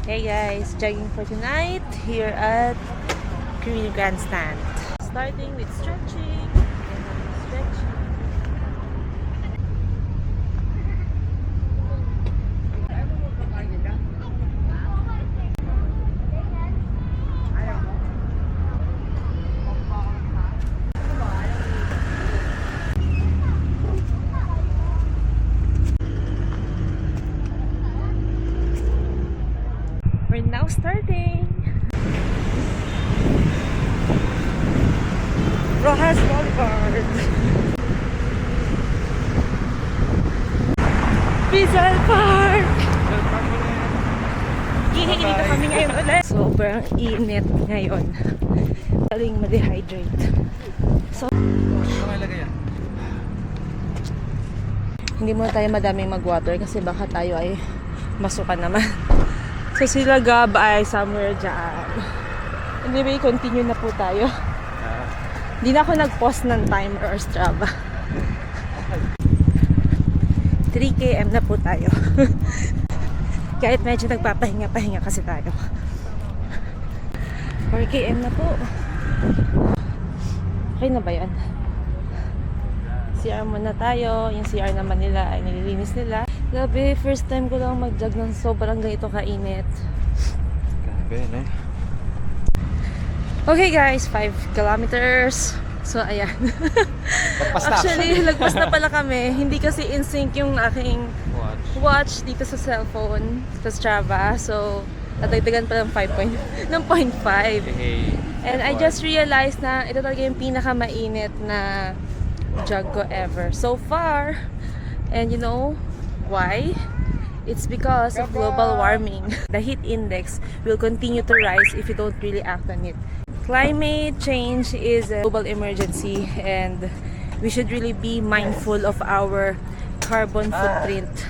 Hey guys, jogging for tonight here at Green Grandstand. Starting with stretching. Stretching. We're now starting. Rojas Boulevard. Rizal Park! Dito kami ngayon ulit. Sobrang init ngayon. Galing ma-dehydrate. So, hindi muna tayo madaming mag-water kasi baka tayo ay masukan naman. So sila Gab ay somewhere dyan. Anyway, continue na po tayo. Hindi na ako nag-post ng timer or Strava. 3 km na po tayo. Kahit medyo nagpapahinga-pahinga kasi tayo. 4 km na po. Okay na ba yan? CR muna tayo. Yung CR naman nila ay nililinis nila. Grabe, first time ko lang mag-jog ng sobrang ganito kainit. Grabe, no? Okay guys, 5 kilometers. So, ayan. Actually, lagpas na pala kami. Hindi kasi in sync yung aking watch dito sa cellphone, sa Strava. So, nadagdagan pa ng 0.5. And I just realized na ito talaga yung pinakamainit na jog ko ever so far. And you know why? It's because of global warming. The heat index will continue to rise if you don't really act on it. Climate change is a global emergency and we should really be mindful of our carbon footprint.